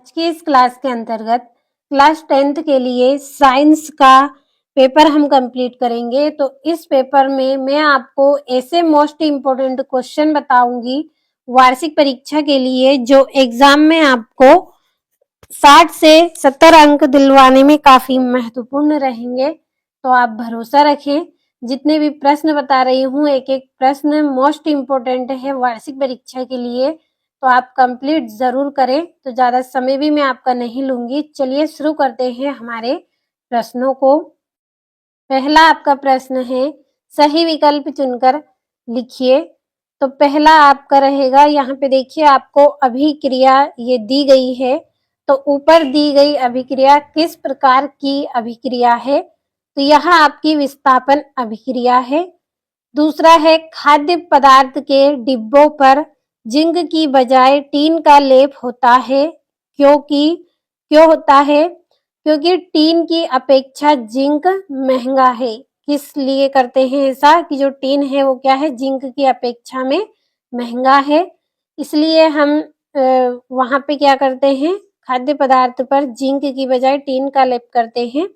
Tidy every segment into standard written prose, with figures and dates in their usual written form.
आज की इस क्लास के अंतर्गत क्लास 10th के लिए साइंस का पेपर हम कंप्लीट करेंगे। तो इस पेपर में मैं आपको ऐसे मोस्ट इम्पोर्टेंट क्वेश्चन बताऊंगी वार्षिक परीक्षा के लिए जो एग्जाम में आपको 60 से 70 अंक दिलवाने में काफी महत्वपूर्ण रहेंगे। तो आप भरोसा रखें, जितने भी प्रश्न बता रही हूँ एक एक प्रश्न मोस्ट इम्पोर्टेंट है वार्षिक परीक्षा के लिए, तो आप कंप्लीट जरूर करें। तो ज्यादा समय भी मैं आपका नहीं लूंगी। चलिए शुरू करते हैं हमारे प्रश्नों को। पहला आपका प्रश्न है, सही विकल्प चुनकर लिखिए। तो पहला आपका रहेगा, यहाँ पे देखिए आपको अभिक्रिया ये दी गई है। तो ऊपर दी गई अभिक्रिया किस प्रकार की अभिक्रिया है? तो यह आपकी विस्थापन अभिक्रिया है। दूसरा है, खाद्य पदार्थ के डिब्बों पर जिंक की बजाय टीन का लेप होता है, क्यों होता है? क्योंकि टीन की अपेक्षा जिंक महंगा है। किस लिए करते हैं ऐसा कि जो टीन है वो क्या है, जिंक की अपेक्षा में महंगा है, इसलिए हम वहां पे क्या करते हैं, खाद्य पदार्थ पर जिंक की बजाय टीन का लेप करते हैं।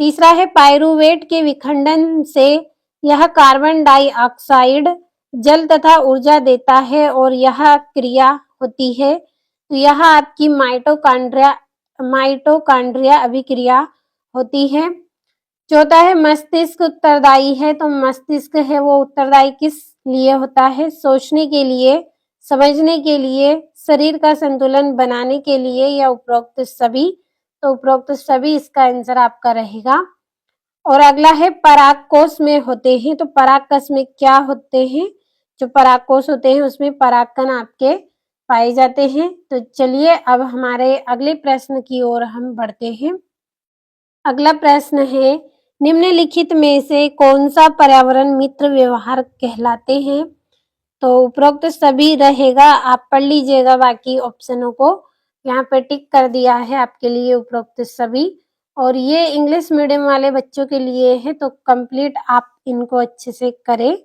तीसरा है, पाइरूवेट के विखंडन से यह कार्बन डाइऑक्साइड जल तथा ऊर्जा देता है और यह क्रिया होती है। तो यह आपकी माइटोकॉन्ड्रिया अभिक्रिया होती है। चौथा है, मस्तिष्क उत्तरदायी है। तो मस्तिष्क है वो उत्तरदायी किस लिए होता है? सोचने के लिए, समझने के लिए, शरीर का संतुलन बनाने के लिए, या उपरोक्त सभी? तो उपरोक्त सभी इसका आंसर आपका रहेगा। और अगला है, परागकोश में होते हैं। तो परागकश में क्या होते हैं? जो परागकोश होते हैं उसमें परागकण आपके पाए जाते हैं। तो चलिए अब हमारे अगले प्रश्न की ओर हम बढ़ते हैं। अगला प्रश्न है, निम्नलिखित में से कौन सा पर्यावरण मित्र व्यवहार कहलाते हैं? तो उपरोक्त सभी रहेगा, आप पढ़ लीजिएगा बाकी ऑप्शनों को। यहाँ पे टिक कर दिया है आपके लिए उपरोक्त सभी, और ये इंग्लिश मीडियम वाले बच्चों के लिए है, तो कंप्लीट आप इनको अच्छे से करें।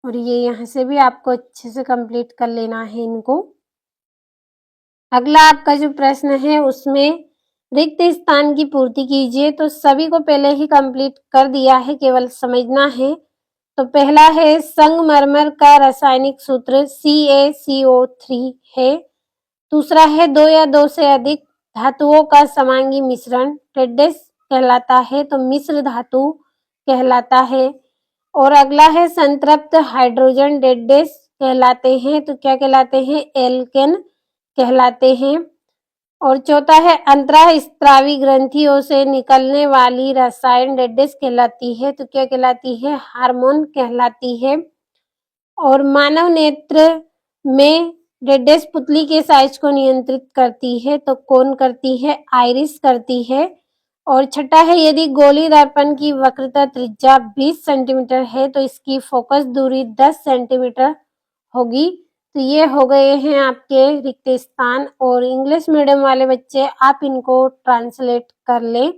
और ये यहाँ से भी आपको अच्छे से कंप्लीट कर लेना है इनको। अगला आपका जो प्रश्न है उसमें रिक्त स्थान की पूर्ति कीजिए। तो सभी को पहले ही कंप्लीट कर दिया है, केवल समझना है। तो पहला है, संगमरमर का रासायनिक सूत्र CaCO3 है। दूसरा है, दो या दो से अधिक धातुओं का समांगी मिश्रण टेड्डेस कहलाता है। तो मिश्र धातु कहलाता है। और अगला है, संतृप्त हाइड्रोजन डेडेस कहलाते हैं। तो क्या कहलाते हैं? एल्केन कहलाते हैं। और चौथा है, अंतःस्रावी ग्रंथियों से निकलने वाली रसायन डेडेस कहलाती है। तो क्या कहलाती है? हार्मोन कहलाती है। और मानव नेत्र में डेडेस पुतली के साइज को नियंत्रित करती है। तो कौन करती है? आइरिस करती है। और छठा है, यदि गोली दर्पण की वक्रता त्रिज्या 20 सेंटीमीटर है तो इसकी फोकस दूरी 10 सेंटीमीटर होगी। तो ये हो गए हैं आपके रिक्त स्थान। और इंग्लिश मीडियम वाले बच्चे आप इनको ट्रांसलेट कर लें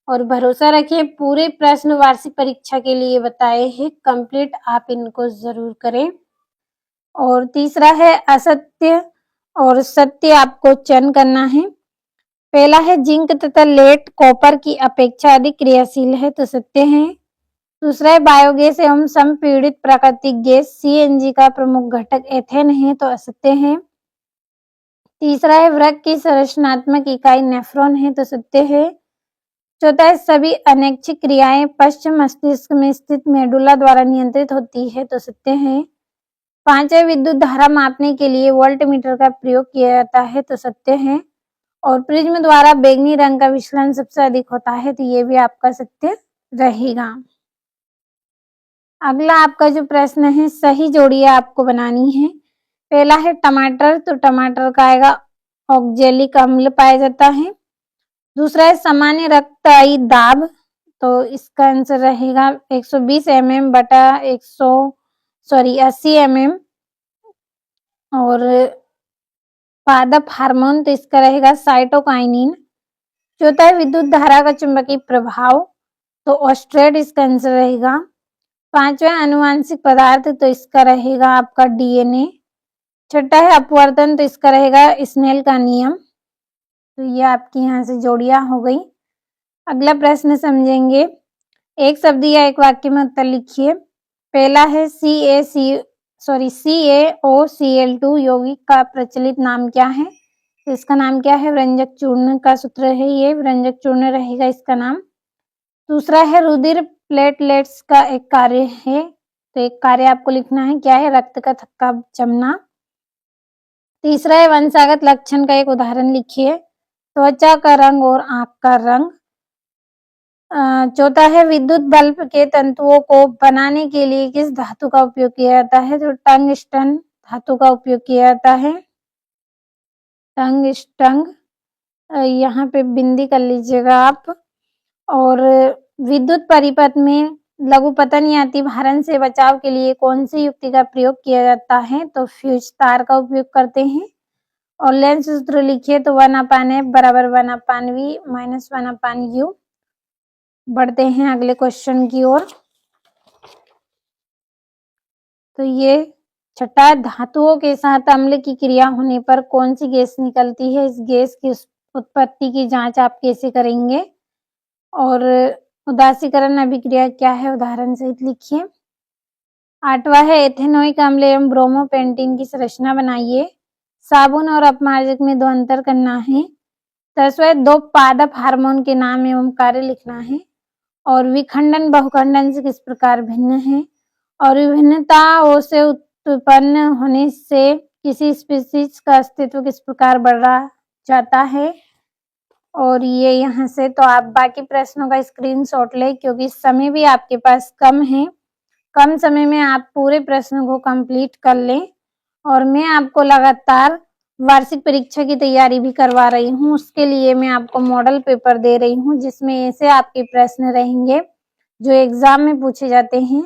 और भरोसा रखें, पूरे प्रश्न वार्षिक परीक्षा के लिए बताए हैं, कंप्लीट आप इनको जरूर करें। और तीसरा है, असत्य और सत्य आपको चयन करना है। पहला है, जिंक तथा लेड कॉपर की अपेक्षा अधिक क्रियाशील है। तो सत्य है। दूसरा है, बायोगैस एवं संपीड़ित प्राकृतिक गैस CNG का प्रमुख घटक एथेन है। तो असत्य है। तीसरा है, वृक्क की संरचनात्मक इकाई नेफ्रॉन है। तो सत्य है। चौथा है, सभी अनैच्छिक क्रियाएं पश्चिम मस्तिष्क में स्थित मेडुला द्वारा नियंत्रित होती है। तो सत्य है। पांचवा, विद्युत धारा मापने के लिए वोल्टमीटर का प्रयोग किया जाता है। तो सत्य है। और प्रिज्म द्वारा बैंगनी रंग का विचलन सबसे अधिक होता है। तो ये भी आपका सत्य रहेगा। अगला आपका जो प्रश्न है, सही जोड़ियां आपको बनानी है। पहला है, टमाटर। तो टमाटर का आएगा ऑक्जेलिक अम्ल पाया जाता है। दूसरा है, सामान्य रक्तचाप दाब। तो इसका आंसर रहेगा 120 mm बटा 80 mm। और पादप हार्मोन, तो इसका रहेगा साइटोकाइनिन। चौथा है, विद्युत धारा का चुंबकीय प्रभाव। तो ऑस्ट्रेट इसका आंसर रहेगा। पांचवा, आनुवांशिक पदार्थ। तो इसका रहेगा आपका DNA। छठा है अपवर्तन, तो इसका रहेगा स्नेल का नियम। तो ये आपकी यहाँ से जोड़ियां हो गई। अगला प्रश्न समझेंगे। एक शब्द या एक वाक्य में उत्तर लिखिए। पहला है CaOCl2 यौगिक का प्रचलित नाम क्या है? तो इसका नाम क्या है? व्यंजक चूर्ण का सूत्र है, ये व्यंजक चूर्ण रहेगा इसका नाम। दूसरा है रुधिर प्लेटलेट्स का एक कार्य है, तो एक कार्य आपको लिखना है, क्या है? रक्त का थक्का जमना। तीसरा है वंशागत लक्षण का एक उदाहरण लिखिए। त्वचा का रंग और आंख का रंग। चौथा है विद्युत बल्ब के तंतुओं को बनाने के लिए किस धातु का उपयोग किया जाता है? तो टंगस्टन धातु का उपयोग किया जाता है। टंगस्टन, यहाँ पे बिंदी कर लीजिएगा आप। और विद्युत परिपथ में लघुपतन या अतिभारण से बचाव के लिए कौन सी युक्ति का प्रयोग किया जाता है? तो फ्यूज तार का उपयोग करते हैं। और लेंस सूत्र लिखिए। तो 1/f बराबर 1/v माइनस 1/u। बढ़ते हैं अगले क्वेश्चन की ओर। तो ये छठा, धातुओं के साथ अम्ल की क्रिया होने पर कौन सी गैस निकलती है? इस गैस की उत्पत्ति की जांच आप कैसे करेंगे? और उदासीकरण अभिक्रिया क्या है? उदाहरण सहित लिखिए। आठवां है एथेनोइक अम्ल एवं ब्रोमोपेंटीन की संरचना बनाइए। साबुन और अपमार्जक में दो अंतर करना है। 10वां दो पादप हार्मोन के नाम एवं कार्य लिखना है। और विखंडन बहुखंडन से किस प्रकार भिन्न है? और विभिन्नताओं से उत्पन्न होने से किसी स्पीशीज का अस्तित्व किस प्रकार बढ़ा जाता है? और ये यहाँ से तो आप बाकी प्रश्नों का स्क्रीनशॉट ले, क्योंकि समय भी आपके पास कम है। कम समय में आप पूरे प्रश्नों को कंप्लीट कर लें। और मैं आपको लगातार वार्षिक परीक्षा की तैयारी भी करवा रही हूँ। उसके लिए मैं आपको मॉडल पेपर दे रही हूँ, जिसमें ऐसे आपके प्रश्न रहेंगे जो एग्जाम में पूछे जाते हैं।